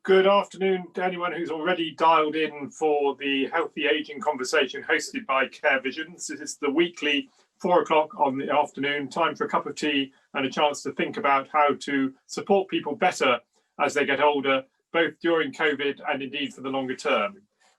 Good afternoon to anyone who's already dialed in for the Healthy Aging conversation hosted by Care Visions. This is the weekly 4 o'clock on the afternoon, time for a cup of tea and a chance to think about how to support people better as they get older, both during COVID and indeed for the longer term.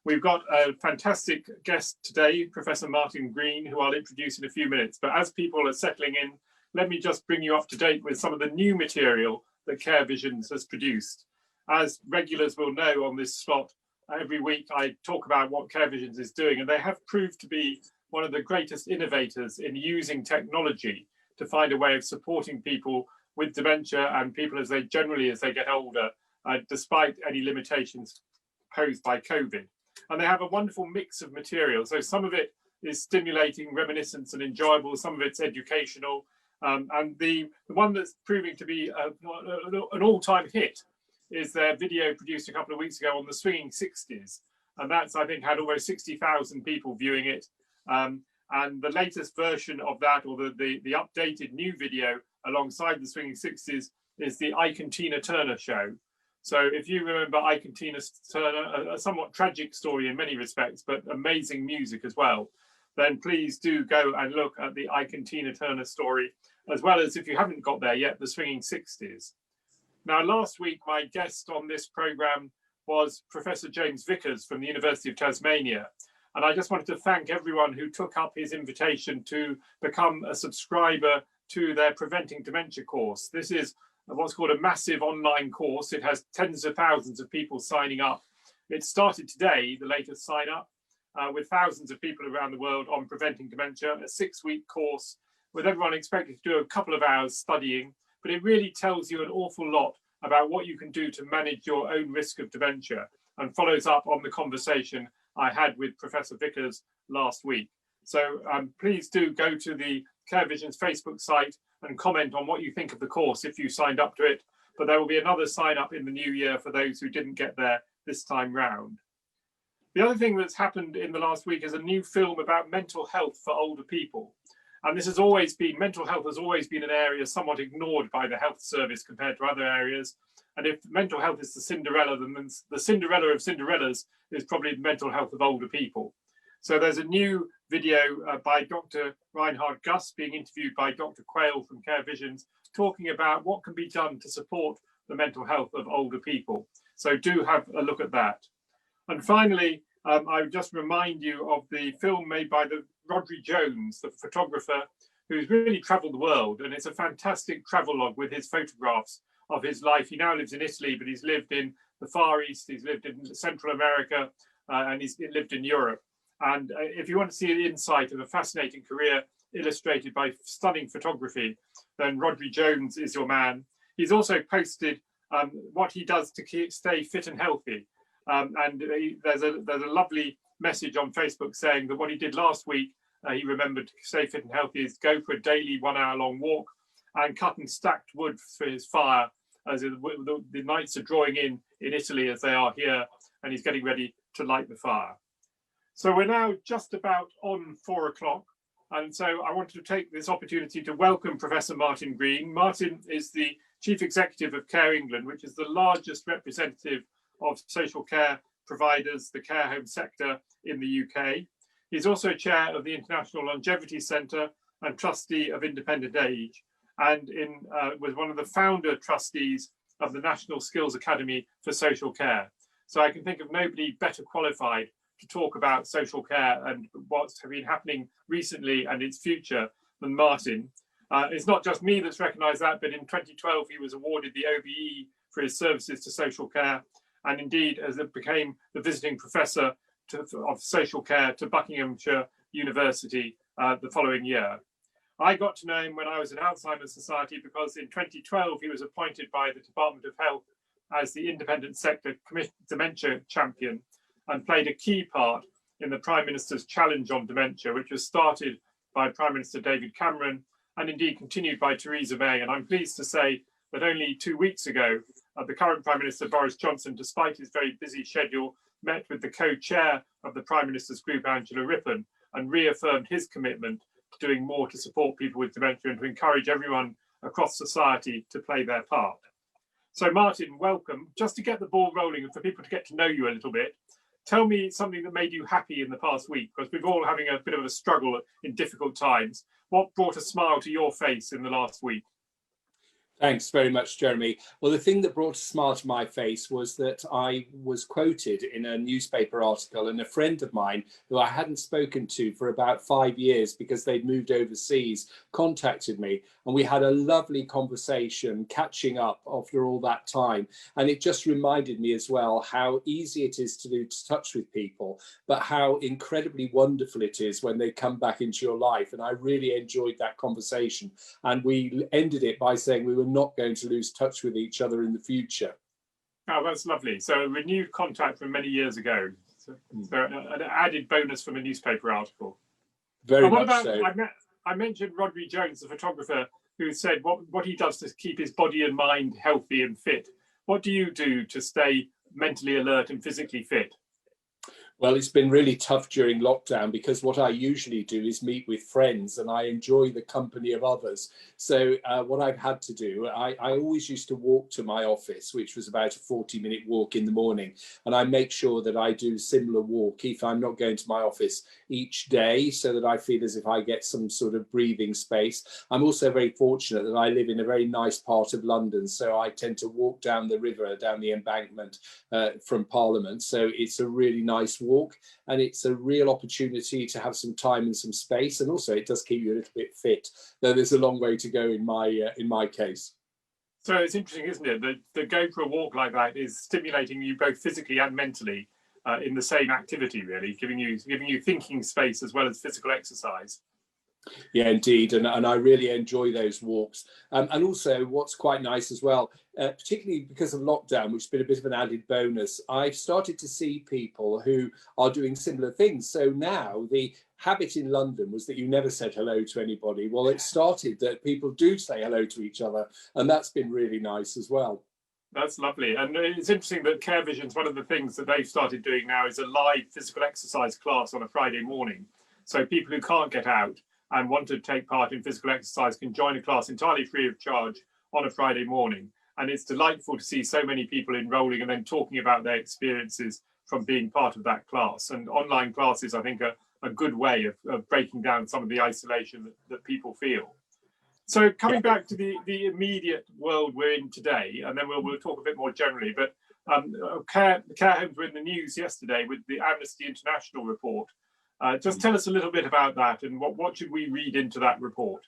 We've got a fantastic guest today, Professor Martin Green, who I'll introduce in a few minutes. But as people are settling in, let me just bring you up to date with some of the new material that Care Visions has produced. As regulars will know on this slot, every week I talk about what Care Visions is doing, and they have proved to be one of the greatest innovators in using technology to find a way of supporting people with dementia and people as they get older, despite any limitations posed by COVID. And they have a wonderful mix of material. So some of it is stimulating, reminiscent and enjoyable, some of it's educational, and the one that's proving to be an all-time hit is their video produced a couple of weeks ago on the swinging 60s. And that's, I think, had almost 60,000 people viewing it. And the latest version of that, or the updated new video alongside the swinging 60s, is the Ike and Tina Turner show. So if you remember Ike and Tina Turner, a somewhat tragic story in many respects, but amazing music as well, then please do go and look at the Ike and Tina Turner story, as well as, if you haven't got there yet, the swinging 60s. Now, last week, my guest on this programme was Professor James Vickers from the University of Tasmania. And I just wanted to thank everyone who took up his invitation to become a subscriber to their Preventing Dementia course. This is what's called a massive online course. It has tens of thousands of people signing up. It started today, the latest sign up, with thousands of people around the world on preventing dementia, a 6-week course with everyone expected to do a couple of hours studying. But it really tells you an awful lot about what you can do to manage your own risk of dementia, and follows up on the conversation I had with Professor Vickers last week. So please do go to the Care Visions Facebook site and comment on what you think of the course if you signed up to it. But there will be another sign up in the new year for those who didn't get there this time round. The other thing that's happened in the last week is a new film about mental health for older people. And this has always been, mental health has always been an area somewhat ignored by the health service compared to other areas. And if mental health is the Cinderella, then the Cinderella of Cinderellas is probably the mental health of older people. So there's a new video by Dr. Reinhard Gus being interviewed by Dr. Quayle from Care Visions, talking about what can be done to support the mental health of older people. So do have a look at that. And finally, I would just remind you of the film made by Rodri Jones, the photographer, who's really traveled the world. And it's a fantastic travelogue with his photographs of his life. He now lives in Italy, but he's lived in the Far East, he's lived in Central America, and he's lived in Europe. And if you want to see the insight of a fascinating career illustrated by stunning photography, then Rodri Jones is your man. He's also posted what he does to stay fit and healthy. And there's a lovely message on Facebook saying that what he did last week, he remembered to stay fit and healthy, is go for a daily 1-hour-long walk and cut and stacked wood for his fire as the nights are drawing in Italy as they are here, and he's getting ready to light the fire. So we're now just about on 4 o'clock. And so I wanted to take this opportunity to welcome Professor Martin Green. Martin is the Chief Executive of Care England, which is the largest representative of social care providers, the care home sector in the UK. He's also chair of the International Longevity Centre and trustee of Independent Age, and was one of the founder trustees of the National Skills Academy for Social Care. So I can think of nobody better qualified to talk about social care and what's been happening recently and its future than Martin. It's not just me that's recognised that, but in 2012 he was awarded the OBE for his services to social care, and indeed as it became the visiting professor of social care to Buckinghamshire University the following year. I got to know him when I was in Alzheimer's Society because in 2012 he was appointed by the Department of Health as the Independent Sector Dementia Champion, and played a key part in the Prime Minister's Challenge on Dementia, which was started by Prime Minister David Cameron and indeed continued by Theresa May. And I'm pleased to say that only 2 weeks ago, the current Prime Minister, Boris Johnson, despite his very busy schedule, met with the co-chair of the Prime Minister's group, Angela Rippon, and reaffirmed his commitment to doing more to support people with dementia and to encourage everyone across society to play their part. So Martin, welcome. Just to get the ball rolling and for people to get to know you a little bit, tell me something that made you happy in the past week, because we're all having a bit of a struggle in difficult times. What brought a smile to your face in the last week? Thanks very much, Jeremy. Well, the thing that brought a smile to my face was that I was quoted in a newspaper article, and a friend of mine who I hadn't spoken to for about 5 years because they'd moved overseas contacted me, and we had a lovely conversation catching up after all that time. And it just reminded me as well how easy it is to lose touch with people, but how incredibly wonderful it is when they come back into your life. And I really enjoyed that conversation. And we ended it by saying we were not going to lose touch with each other in the future. Oh, that's lovely. So a renewed contact from many years ago. So an added bonus from a newspaper article. Very much so. I mentioned Rodri Jones, the photographer, who said what he does to keep his body and mind healthy and fit. What do you do to stay mentally alert and physically fit? Well, it's been really tough during lockdown because what I usually do is meet with friends, and I enjoy the company of others. So what I've had to do, I always used to walk to my office, which was about a 40-minute walk in the morning. And I make sure that I do a similar walk if I'm not going to my office each day, so that I feel as if I get some sort of breathing space. I'm also very fortunate that I live in a very nice part of London. So I tend to walk down the river, down the embankment from Parliament. So it's a really nice walk, and it's a real opportunity to have some time and some space, and also it does keep you a little bit fit, though there's a long way to go in my case. So it's interesting, isn't it, that going for a walk like that is stimulating you both physically and mentally in the same activity, really, giving you thinking space as well as physical exercise. Yeah, indeed, and I really enjoy those walks. And also what's quite nice as well, particularly because of lockdown, which has been a bit of an added bonus, I've started to see people who are doing similar things. So now the habit in London was that you never said hello to anybody. Well, it started that people do say hello to each other, and that's been really nice as well. That's lovely. And it's interesting that Care Vision's, one of the things that they've started doing now is a live physical exercise class on a Friday morning. So people who can't get out and want to take part in physical exercise can join a class entirely free of charge on a Friday morning. And it's delightful to see so many people enrolling and then talking about their experiences from being part of that class. And online classes, I think, are a good way of breaking down some of the isolation that people feel. So coming back to the immediate world we're in today, and then we'll talk a bit more generally, but care homes were in the news yesterday with the Amnesty International report. Just tell us a little bit about that, and what should we read into that report?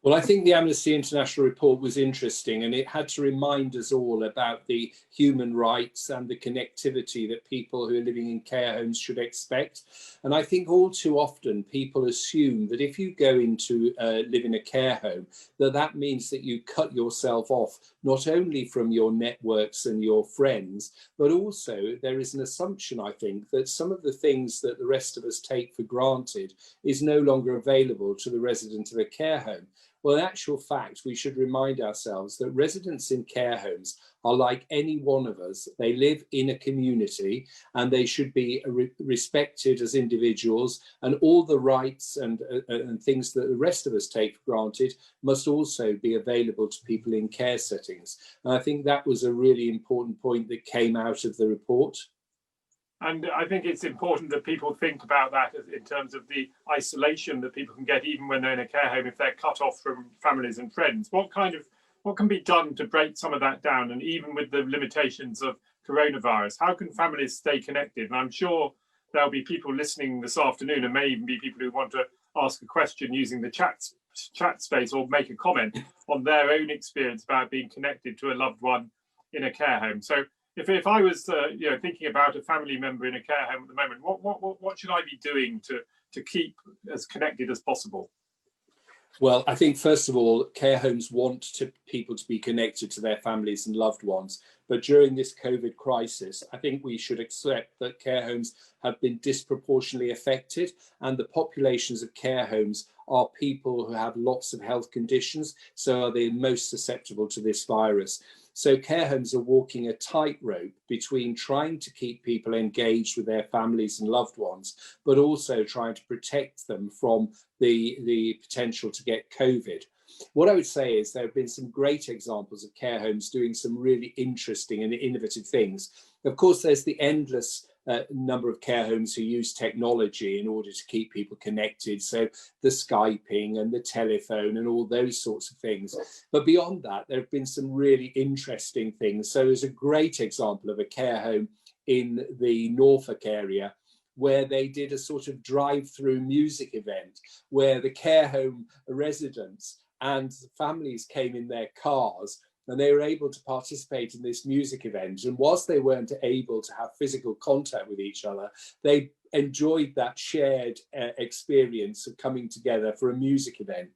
Well, I think the Amnesty International report was interesting, and it had to remind us all about the human rights and the connectivity that people who are living in care homes should expect. And I think all too often people assume that if you go into live in a care home, that means that you cut yourself off, not only from your networks and your friends, but also there is an assumption, I think, that some of the things that the rest of us take for granted is no longer available to the resident of a care home. Well, in actual fact, we should remind ourselves that residents in care homes are like any one of us. They live in a community, and they should be respected as individuals, and all the rights and things that the rest of us take for granted must also be available to people in care settings. And I think that was a really important point that came out of the report. And I think it's important that people think about that in terms of the isolation that people can get even when they're in a care home if they're cut off from families and friends. What can be done to break some of that down? And even with the limitations of coronavirus, how can families stay connected? And I'm sure there'll be people listening this afternoon, and may even be people who want to ask a question using the chat space or make a comment on their own experience about being connected to a loved one in a care home. So if I was thinking about a family member in a care home at the moment, what should I be doing to keep as connected as possible? Well, I think first of all, care homes want people to be connected to their families and loved ones. But during this COVID crisis, I think we should accept that care homes have been disproportionately affected, and the populations of care homes are people who have lots of health conditions, so are they most susceptible to this virus. So care homes are walking a tightrope between trying to keep people engaged with their families and loved ones, but also trying to protect them from the potential to get COVID. What I would say is there have been some great examples of care homes doing some really interesting and innovative things. Of course, there's the endless number of care homes who use technology in order to keep people connected. So the Skyping and the telephone and all those sorts of things. But beyond that, there have been some really interesting things. So there's a great example of a care home in the Norfolk area where they did a sort of drive-through music event where the care home residents and families came in their cars and they were able to participate in this music event. And whilst they weren't able to have physical contact with each other, they enjoyed that shared experience of coming together for a music event.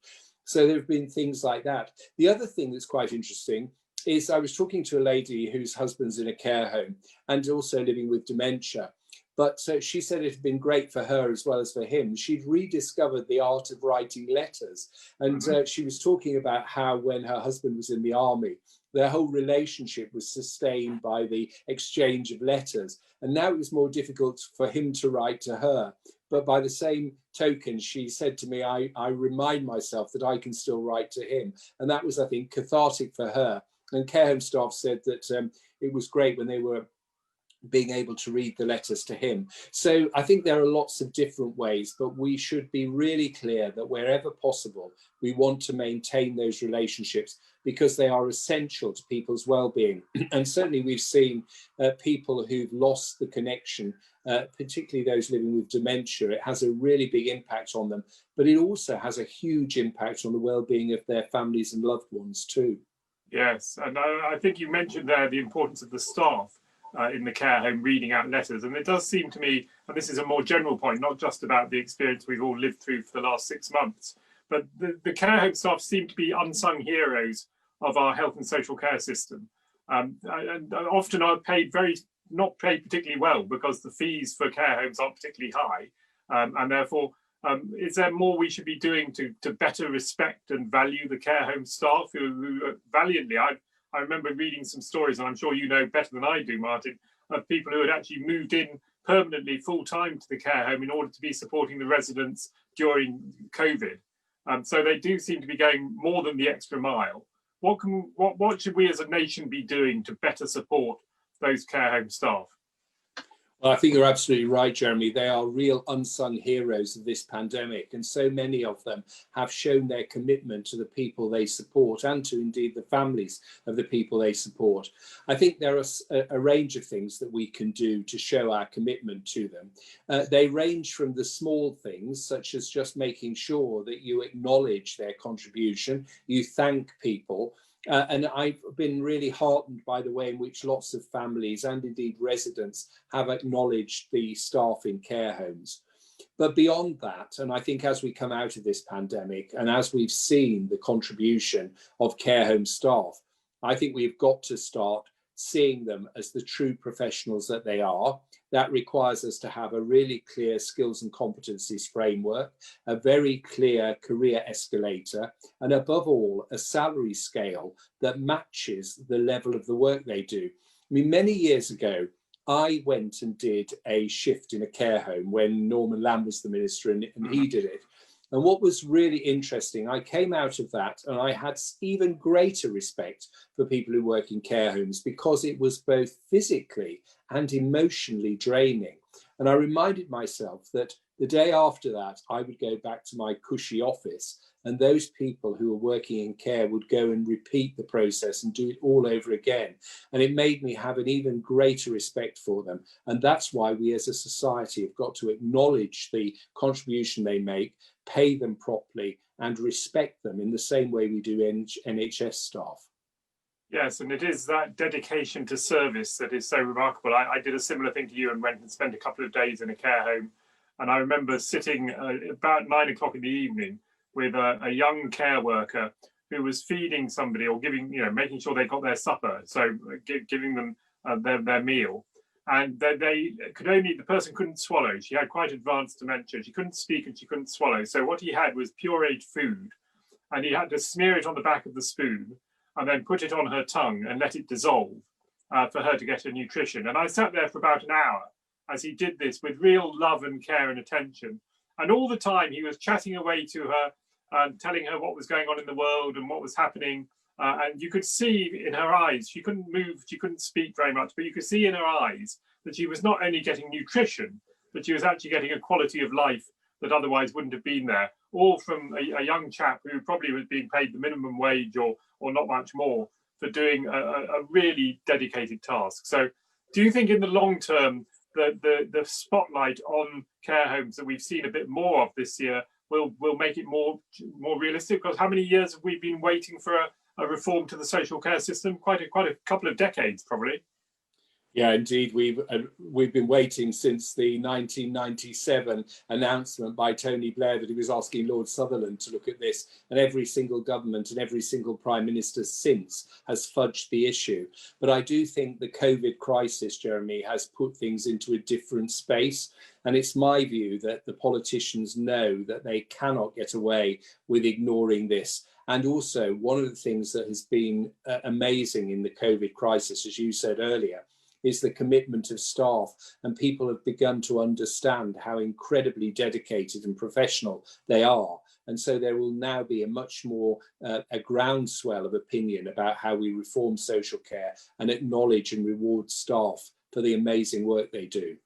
So there have been things like that. The other thing that's quite interesting is I was talking to a lady whose husband's in a care home and also living with dementia. But she said it had been great for her as well as for him. She'd rediscovered the art of writing letters. And she was talking about how when her husband was in the army, their whole relationship was sustained by the exchange of letters. And now it was more difficult for him to write to her. But by the same token, she said to me, I remind myself that I can still write to him. And that was, I think, cathartic for her. And care home staff said that it was great when they were being able to read the letters to him. So I think there are lots of different ways, but we should be really clear that wherever possible, we want to maintain those relationships because they are essential to people's well-being. And certainly we've seen people who've lost the connection, particularly those living with dementia. It has a really big impact on them, but it also has a huge impact on the well-being of their families and loved ones too. Yes, and I think you mentioned there the importance of the staff in the care home reading out letters. And it does seem to me, and this is a more general point, not just about the experience we've all lived through for the last 6 months, but the care home staff seem to be unsung heroes of our health and social care system. And often are not paid particularly well because the fees for care homes aren't particularly high. And therefore, is there more we should be doing to better respect and value the care home staff who valiantly, I remember reading some stories, and I'm sure you know better than I do, Martin, of people who had actually moved in permanently full-time to the care home in order to be supporting the residents during COVID. So they do seem to be going more than the extra mile. What should we as a nation be doing to better support those care home staff? Well, I think you're absolutely right, Jeremy. They are real unsung heroes of this pandemic, and so many of them have shown their commitment to the people they support and to indeed the families of the people they support. I think there are a range of things that we can do to show our commitment to them. They range from the small things, such as just making sure that you acknowledge their contribution, you thank people. And I've been really heartened by the way in which lots of families and indeed residents have acknowledged the staff in care homes. But beyond that, and I think as we come out of this pandemic and as we've seen the contribution of care home staff, I think we've got to start seeing them as the true professionals that they are. That requires us to have a really clear skills and competencies framework, a very clear career escalator, and above all, a salary scale that matches the level of the work they do. I mean, many years ago, I went and did a shift in a care home when Norman Lamb was the minister and he did it. And what was really interesting, I came out of that and I had even greater respect for people who work in care homes because it was both physically and emotionally draining. And I reminded myself that the day after that, I would go back to my cushy office and those people who were working in care would go and repeat the process and do it all over again. And it made me have an even greater respect for them. And that's why we as a society have got to acknowledge the contribution they make, pay them properly and respect them in the same way we do NHS staff. Yes, and it is that dedication to service that is so remarkable. I did a similar thing to you and went and spent a couple of days in a care home. And I remember sitting about 9 o'clock in the evening with a young care worker who was feeding somebody or giving, making sure they got their supper. So giving them their meal. And the person couldn't swallow. She had quite advanced dementia. She couldn't speak and she couldn't swallow. So what he had was pureed food and he had to smear it on the back of the spoon and then put it on her tongue and let it dissolve for her to get her nutrition. And I sat there for about an hour as he did this with real love and care and attention. And all the time he was chatting away to her telling her what was going on in the world and what was happening. And you could see in her eyes, she couldn't move, she couldn't speak very much, but you could see in her eyes that she was not only getting nutrition, but she was actually getting a quality of life that otherwise wouldn't have been there, all from a young chap who probably was being paid the minimum wage or not much more for doing a really dedicated task. So do you think in the long term, the spotlight on care homes that we've seen a bit more of this year will make it more realistic? Because how many years have we been waiting for a reform to the social care system? Quite a couple of decades, probably. Yeah, indeed. We've been waiting since the 1997 announcement by Tony Blair that he was asking Lord Sutherland to look at this, and every single government and every single prime minister since has fudged the issue. But I do think the COVID crisis, Jeremy, has put things into a different space. And it's my view that the politicians know that they cannot get away with ignoring this. And also, one of the things that has been amazing in the COVID crisis, as you said earlier, is the commitment of staff, and people have begun to understand how incredibly dedicated and professional they are. And so there will now be a much more a groundswell of opinion about how we reform social care and acknowledge and reward staff for the amazing work they do.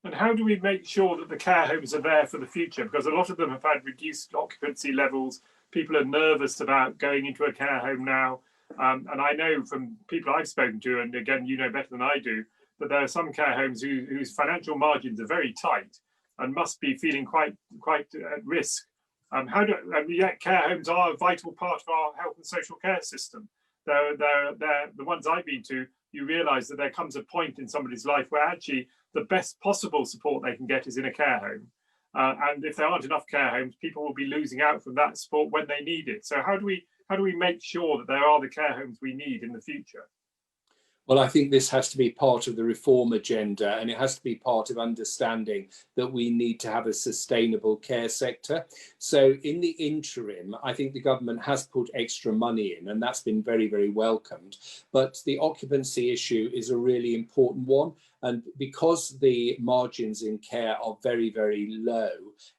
And how do we make sure that the care homes are there for the future? Because a lot of them have had reduced occupancy levels. People are nervous about going into a care home now. And I know from people I've spoken to, and again, you know better than I do, that there are some care homes whose financial margins are very tight and must be feeling quite at risk. And yet care homes are a vital part of our health and social care system. They're the ones I've been to. You realise that there comes a point in somebody's life where actually the best possible support they can get is in a care home. And if there aren't enough care homes, people will be losing out from that support when they need it. So how do we make sure that there are the care homes we need in the future? Well, I think this has to be part of the reform agenda, and it has to be part of understanding that we need to have a sustainable care sector. So in the interim, I think the government has put extra money in, and that's been very, very welcomed. But the occupancy issue is a really important one. And because the margins in care are very, very low,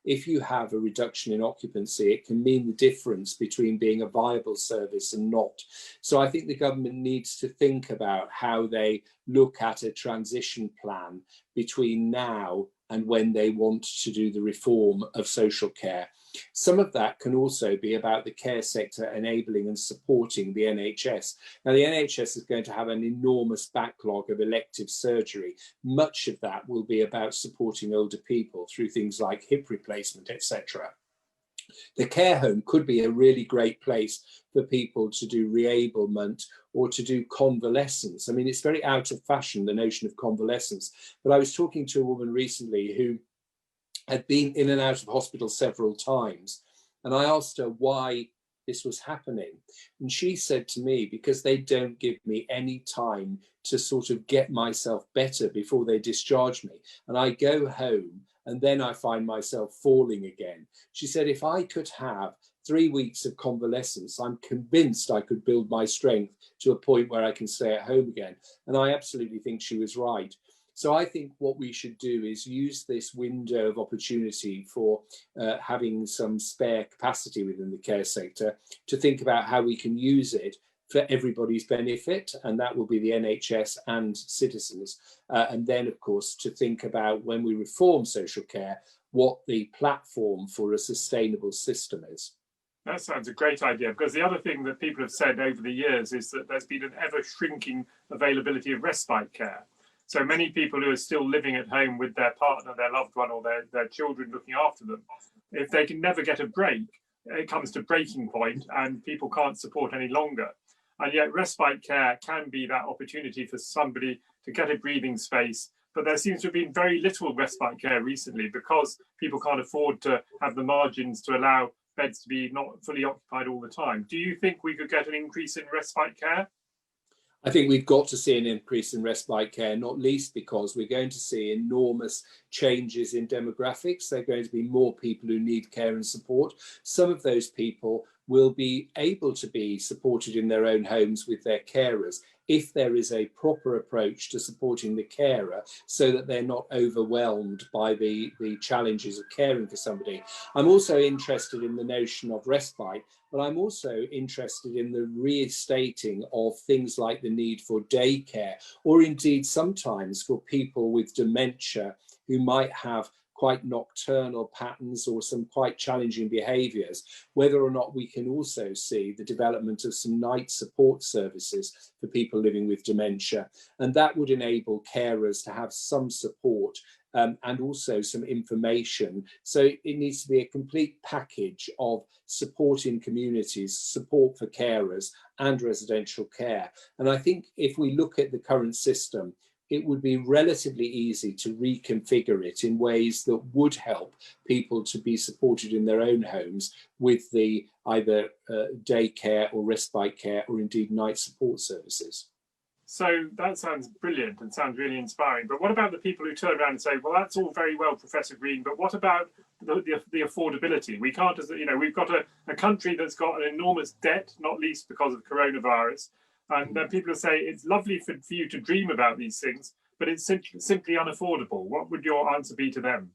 if you have a reduction in occupancy, it can mean the difference between being a viable service and not. So I think the government needs to think about how they look at a transition plan between now and when they want to do the reform of social care. Some of that can also be about the care sector enabling and supporting the NHS. Now, the NHS is going to have an enormous backlog of elective surgery. Much of that will be about supporting older people through things like hip replacement, etc. The care home could be a really great place for people to do reablement or to do convalescence. I mean, it's very out of fashion, the notion of convalescence. But I was talking to a woman recently who had been in and out of hospital several times. And I asked her why this was happening. And she said to me, because they don't give me any time to sort of get myself better before they discharge me. And I go home and then I find myself falling again. She said, if I could have 3 weeks of convalescence, I'm convinced I could build my strength to a point where I can stay at home again. And I absolutely think she was right. So I think what we should do is use this window of opportunity for having some spare capacity within the care sector to think about how we can use it for everybody's benefit, and that will be the NHS and citizens. And then, of course, to think about when we reform social care, what the platform for a sustainable system is. That sounds a great idea, because the other thing that people have said over the years is that there's been an ever shrinking availability of respite care. So many people who are still living at home with their partner, their loved one, or their children looking after them, if they can never get a break, it comes to breaking point and people can't support any longer. And yet respite care can be that opportunity for somebody to get a breathing space. But there seems to have been very little respite care recently because people can't afford to have the margins to allow beds to be not fully occupied all the time. Do you think we could get an increase in respite care? I think we've got to see an increase in respite care, not least because we're going to see enormous changes in demographics. There are going to be more people who need care and support. Some of those people will be able to be supported in their own homes with their carers if there is a proper approach to supporting the carer so that they're not overwhelmed by the challenges of caring for somebody. I'm also interested in the notion of respite, but I'm also interested in the restating of things like the need for daycare, or indeed sometimes for people with dementia who might have quite nocturnal patterns or some quite challenging behaviours, whether or not we can also see the development of some night support services for people living with dementia. And that would enable carers to have some support and also some information. So it needs to be a complete package of support in communities, support for carers and residential care. And I think if we look at the current system, it would be relatively easy to reconfigure it in ways that would help people to be supported in their own homes with the either daycare or respite care or indeed night support services. So that sounds brilliant and sounds really inspiring. But what about the people who turn around and say, well, that's all very well, Professor Green, but what about the affordability? We can't, we've got a country that's got an enormous debt, not least because of coronavirus. And then people say it's lovely for you to dream about these things, but it's simply unaffordable. What would your answer be to them?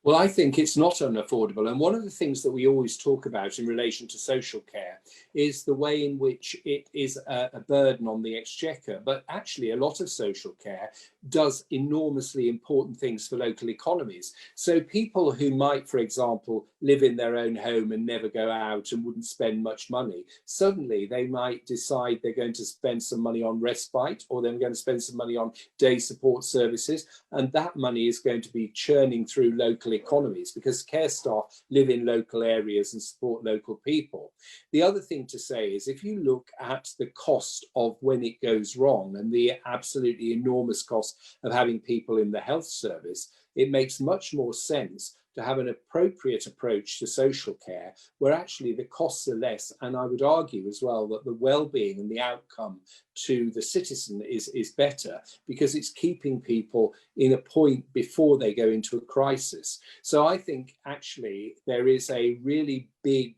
Well, I think it's not unaffordable. And one of the things that we always talk about in relation to social care is the way in which it is a burden on the exchequer. But actually, a lot of social care does enormously important things for local economies. So people who might, for example, live in their own home and never go out and wouldn't spend much money, suddenly they might decide they're going to spend some money on respite, or they're going to spend some money on day support services. And that money is going to be churning through local economies because care staff live in local areas and support local people. The other thing to say is if you look at the cost of when it goes wrong and the absolutely enormous cost of having people in the health service, it makes much more sense to have an appropriate approach to social care where actually the costs are less. And I would argue as well that the well-being and the outcome to the citizen is better because it's keeping people in a point before they go into a crisis. So I think actually there is a really big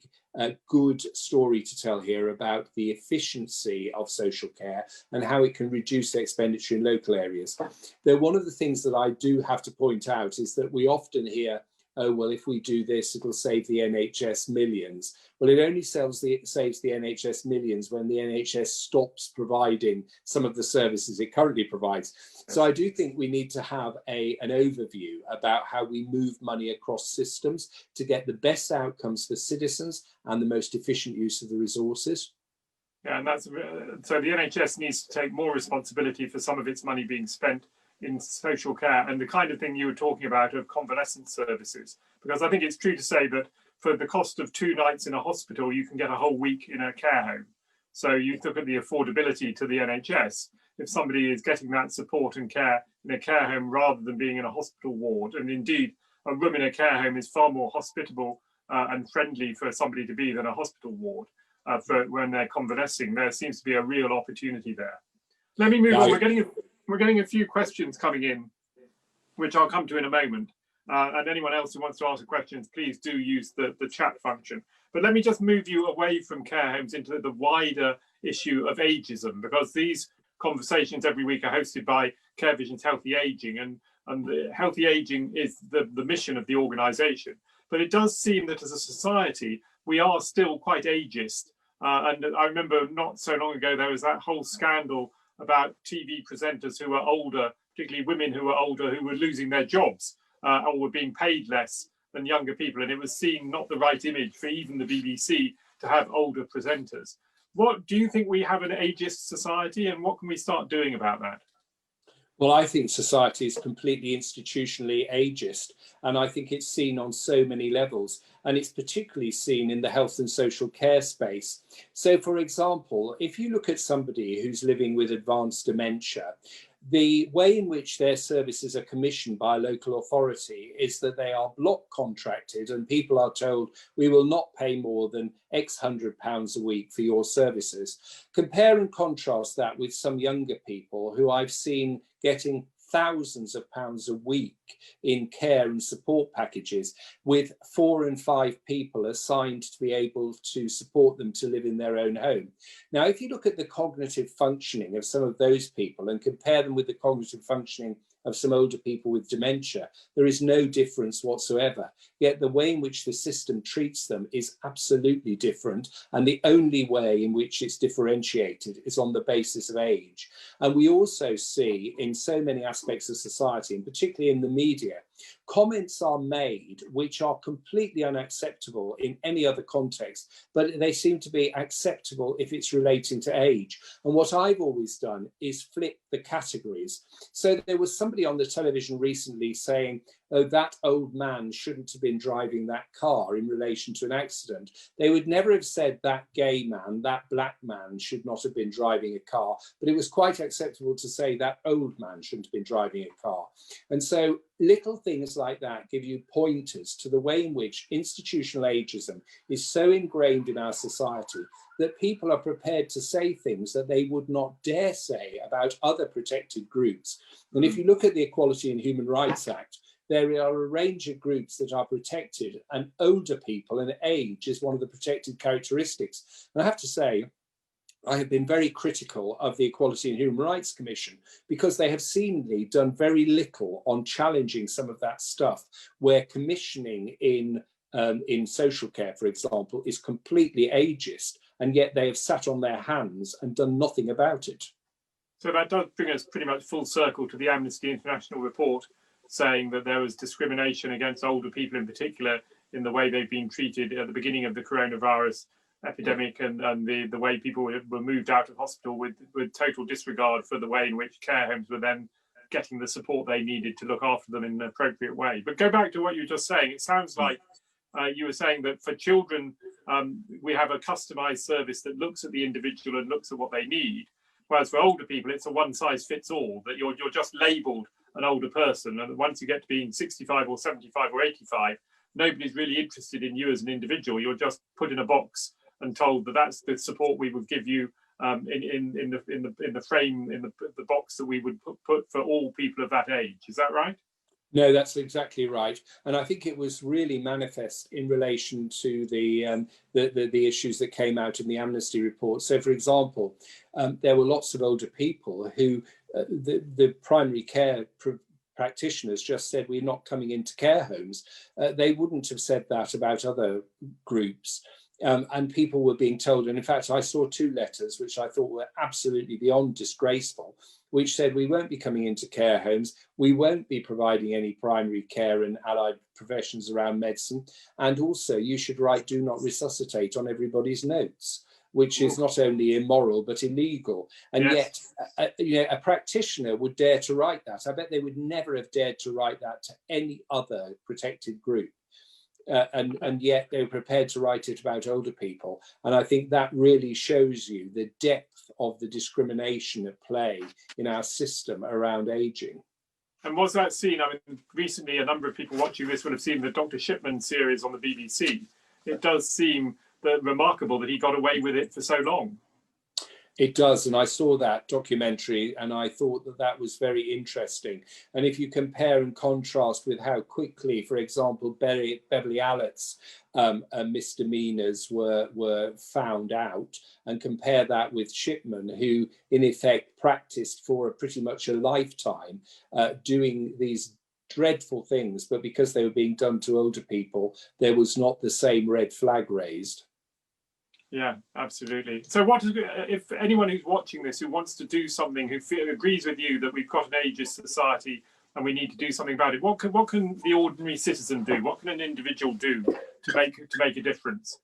good story to tell here about the efficiency of social care and how it can reduce the expenditure in local areas. Though one of the things that I do have to point out is that we often hear, oh, well, if we do this, it'll save the NHS millions. Well, it only saves the NHS millions when the NHS stops providing some of the services it currently provides. So I do think we need to have an overview about how we move money across systems to get the best outcomes for citizens and the most efficient use of the resources. Yeah, and so the NHS needs to take more responsibility for some of its money being spent in social care and the kind of thing you were talking about of convalescent services, because I think it's true to say that for the cost of 2 nights in a hospital, you can get a whole week in a care home. So you look at the affordability to the NHS. If somebody is getting that support and care in a care home rather than being in a hospital ward, and indeed a room in a care home is far more hospitable and friendly for somebody to be than a hospital ward for when they're convalescing, there seems to be a real opportunity there. Let me move on. We're getting a few questions coming in, which I'll come to in a moment. And anyone else who wants to ask questions, please do use the chat function. But let me just move you away from care homes into the wider issue of ageism, because these conversations every week are hosted by Care Vision's Healthy Aging, and the Healthy Aging is the mission of the organisation. But it does seem that as a society, we are still quite ageist. And I remember not so long ago, there was that whole scandal about TV presenters who were older, particularly women who were older, who were losing their jobs or were being paid less than younger people. And it was seen not the right image for even the BBC to have older presenters. What do you think we have an ageist society, and what can we start doing about that? Well, I think society is completely institutionally ageist, and I think it's seen on so many levels, and it's particularly seen in the health and social care space. So, for example, if you look at somebody who's living with advanced dementia, the way in which their services are commissioned by a local authority is that they are block contracted and people are told, we will not pay more than X £100 a week for your services. Compare and contrast that with some younger people who I've seen getting thousands of pounds a week in care and support packages, with 4 and 5 people assigned to be able to support them to live in their own home. Now, if you look at the cognitive functioning of some of those people and compare them with the cognitive functioning of some older people with dementia, there is no difference whatsoever. Yet the way in which the system treats them is absolutely different. And the only way in which it's differentiated is on the basis of age. And we also see in so many aspects of society, and particularly in the media, comments are made which are completely unacceptable in any other context, but they seem to be acceptable if it's relating to age. And what I've always done is flip the categories. So there was somebody on the television recently saying, oh, that old man shouldn't have been driving that car in relation to an accident. They would never have said that gay man, that black man should not have been driving a car, but it was quite acceptable to say that old man shouldn't have been driving a car. And so little things like that give you pointers to the way in which institutional ageism is so ingrained in our society that people are prepared to say things that they would not dare say about other protected groups. And if you look at the Equality and Human Rights Act, there are a range of groups that are protected, and older people and age is one of the protected characteristics. And I have to say, I have been very critical of the Equality and Human Rights Commission because they have seemingly done very little on challenging some of that stuff, where commissioning in social care, for example, is completely ageist, and yet they have sat on their hands and done nothing about it. So that does bring us pretty much full circle to the Amnesty International report, saying that there was discrimination against older people in particular in the way they've been treated at the beginning of the coronavirus epidemic, and the way people were moved out of hospital with total disregard for the way in which care homes were then getting the support they needed to look after them in an appropriate way. But go back to what you were just saying. It sounds like you were saying that for children, we have a customized service that looks at the individual and looks at what they need. Whereas for older people, it's a one size fits all, that you're just labeled an older person. And once you get to being 65 or 75 or 85, nobody's really interested in you as an individual. You're just put in a box and told that that's the support we would give you in the box that we would put for all people of that age. Is that right? No, that's exactly right. And I think it was really manifest in relation to the issues that came out in the Amnesty report. So, for example, there were lots of older people who the primary care practitioners just said, we're not coming into care homes. They wouldn't have said that about other groups. And people were being told, and in fact, I saw 2 letters which I thought were absolutely beyond disgraceful, which said we won't be coming into care homes, we won't be providing any primary care and allied professions around medicine, and also you should write do not resuscitate on everybody's notes, which is not only immoral but illegal. And yes, yet a practitioner would dare to write that. I bet they would never have dared to write that to any other protected group. And yet they were prepared to write it about older people. And I think that really shows you the depth of the discrimination at play in our system around ageing. And was that seen? I mean, recently a number of people watching this would have seen the Dr. Shipman series on the BBC. It does seem remarkable that he got away with it for so long. It does, and I saw that documentary and I thought that that was very interesting. And if you compare and contrast with how quickly, for example, Beverly Allett's misdemeanors were found out, and compare that with Shipman, who in effect practiced for pretty much a lifetime doing these dreadful things, but because they were being done to older people, there was not the same red flag raised. Yeah, absolutely. So if anyone who's watching this who wants to do something, who agrees with you that we've got an ageist society and we need to do something about it, what can the ordinary citizen do? What can an individual do to make a difference?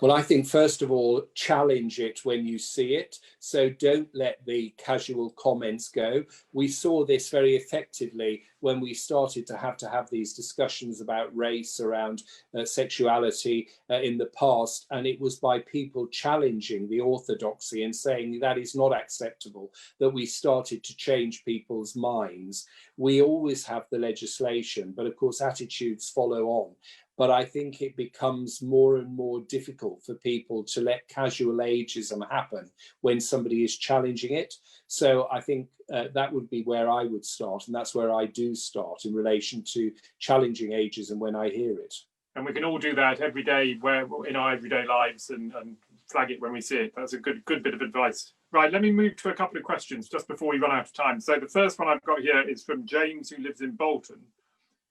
Well, I think, first of all, challenge it when you see it. So don't let the casual comments go. We saw this very effectively when we started to have these discussions about race, around sexuality in the past. And it was by people challenging the orthodoxy and saying that is not acceptable that we started to change people's minds. We always have the legislation, but of course attitudes follow on. but I think it becomes more and more difficult for people to let casual ageism happen when somebody is challenging it. So I think that would be where I would start, and that's where I do start in relation to challenging ageism when I hear it. And we can all do that every day, where in our everyday lives, and flag it when we see it. That's a good bit of advice. Right, let me move to a couple of questions just before we run out of time. So the first one I've got here is from James, who lives in Bolton,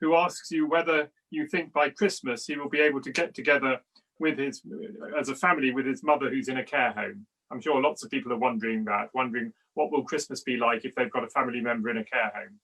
who asks you whether you think by Christmas he will be able to get together with as a family with his mother who's in a care home. I'm sure lots of people are wondering what will Christmas be like if they've got a family member in a care home.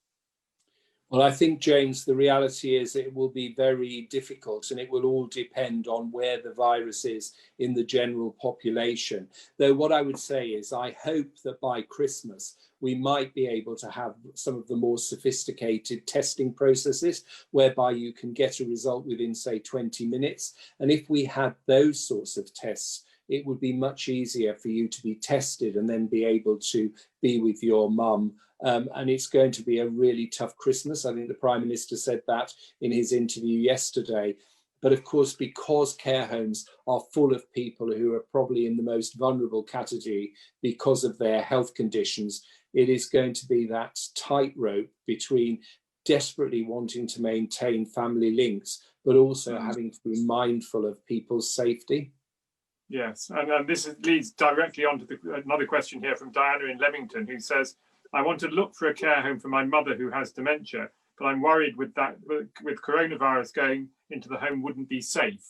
Well, I think, James, the reality is it will be very difficult, and it will all depend on where the virus is in the general population. Though what I would say is I hope that by Christmas we might be able to have some of the more sophisticated testing processes whereby you can get a result within, say, 20 minutes. And if we had those sorts of tests, it would be much easier for you to be tested and then be able to be with your mum. And it's going to be a really tough Christmas. I think the Prime Minister said that in his interview yesterday. But of course, because care homes are full of people who are probably in the most vulnerable category because of their health conditions, it is going to be that tightrope between desperately wanting to maintain family links, but also having to be mindful of people's safety. Yes, and this leads directly on to another question here from Diana in Leamington, who says, I want to look for a care home for my mother who has dementia, but I'm worried with coronavirus going into the home wouldn't be safe.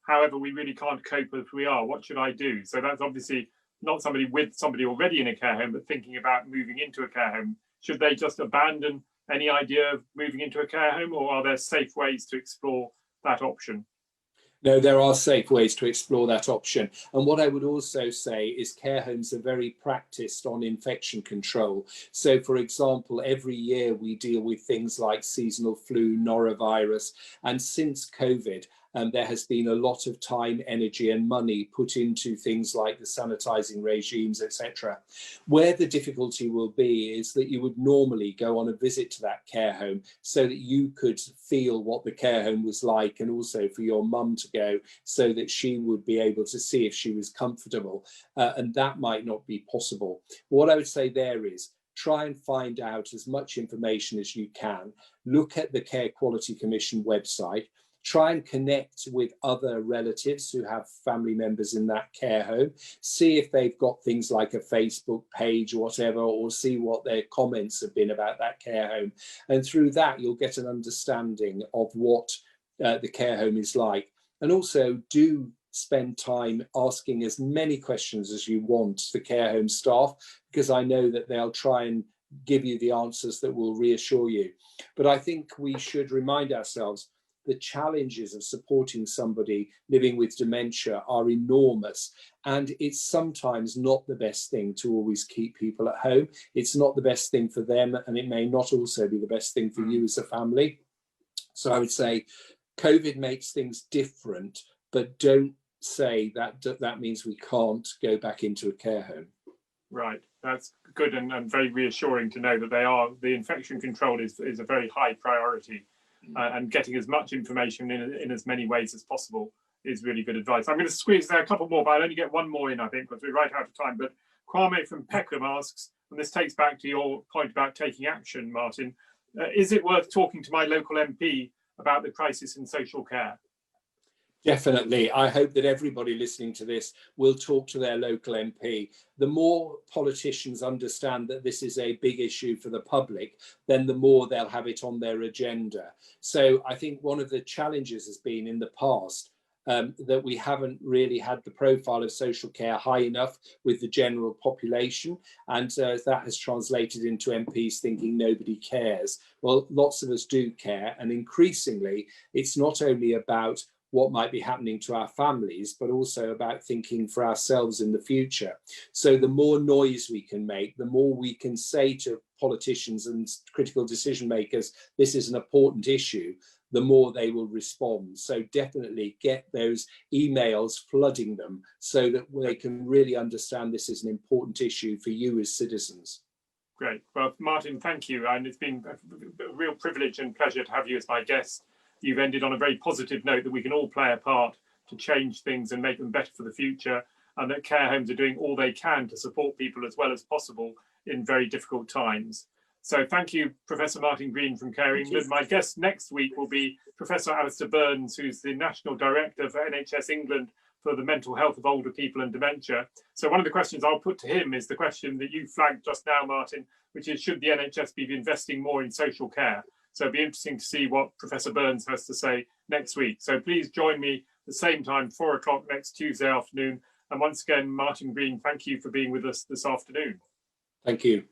However, we really can't cope as we are. What should I do? So that's obviously not somebody with somebody already in a care home, but thinking about moving into a care home. Should they just abandon any idea of moving into a care home, or are there safe ways to explore that option? No, there are safe ways to explore that option. And what I would also say is care homes are very practiced on infection control. So, for example, every year we deal with things like seasonal flu, norovirus, and since COVID, there has been a lot of time, energy and money put into things like the sanitizing regimes, etc. Where the difficulty will be is that you would normally go on a visit to that care home so that you could feel what the care home was like, and also for your mum to go so that she would be able to see if she was comfortable. And that might not be possible. What I would say there is, try and find out as much information as you can. Look at the Care Quality Commission website. Try and connect with other relatives who have family members in that care home. See if they've got things like a Facebook page or whatever, or see what their comments have been about that care home. And through that, you'll get an understanding of what the care home is like. And also do spend time asking as many questions as you want to the care home staff, because I know that they'll try and give you the answers that will reassure you. But I think we should remind ourselves the challenges of supporting somebody living with dementia are enormous, and it's sometimes not the best thing to always keep people at home. It's not the best thing for them, and it may not also be the best thing for you as a family. So I would say COVID makes things different, but don't say that that means we can't go back into a care home. Right, that's good and very reassuring to know that the infection control is a very high priority. And getting as much information in as many ways as possible is really good advice. I'm going to squeeze there a couple more, but I'll only get one more in, I think, because we're right out of time. But Kwame from Peckham asks, and this takes back to your point about taking action, Martin, is it worth talking to my local MP about the crisis in social care? Definitely. I hope that everybody listening to this will talk to their local MP. The more politicians understand that this is a big issue for the public, then the more they'll have it on their agenda. So I think one of the challenges has been in the past that we haven't really had the profile of social care high enough with the general population. And that has translated into MPs thinking nobody cares. Well, lots of us do care. And increasingly, it's not only about what might be happening to our families, but also about thinking for ourselves in the future. So the more noise we can make, the more we can say to politicians and critical decision makers, this is an important issue, the more they will respond. So definitely get those emails flooding them so that they can really understand this is an important issue for you as citizens. Great. Well, Martin, thank you. And it's been a real privilege and pleasure to have you as my guest. you've ended on a very positive note that we can all play a part to change things and make them better for the future, and that care homes are doing all they can to support people as well as possible in very difficult times. So thank you, Professor Martin Green from Care England. My guest next week will be Professor Alistair Burns, who's the National Director for NHS England for the mental health of older people and dementia. So one of the questions I'll put to him is the question that you flagged just now, Martin, which is, should the NHS be investing more in social care? So it'll be interesting to see what Professor Burns has to say next week. So please join me at the same time, 4 o'clock next Tuesday afternoon. And once again, Martin Green, thank you for being with us this afternoon. Thank you.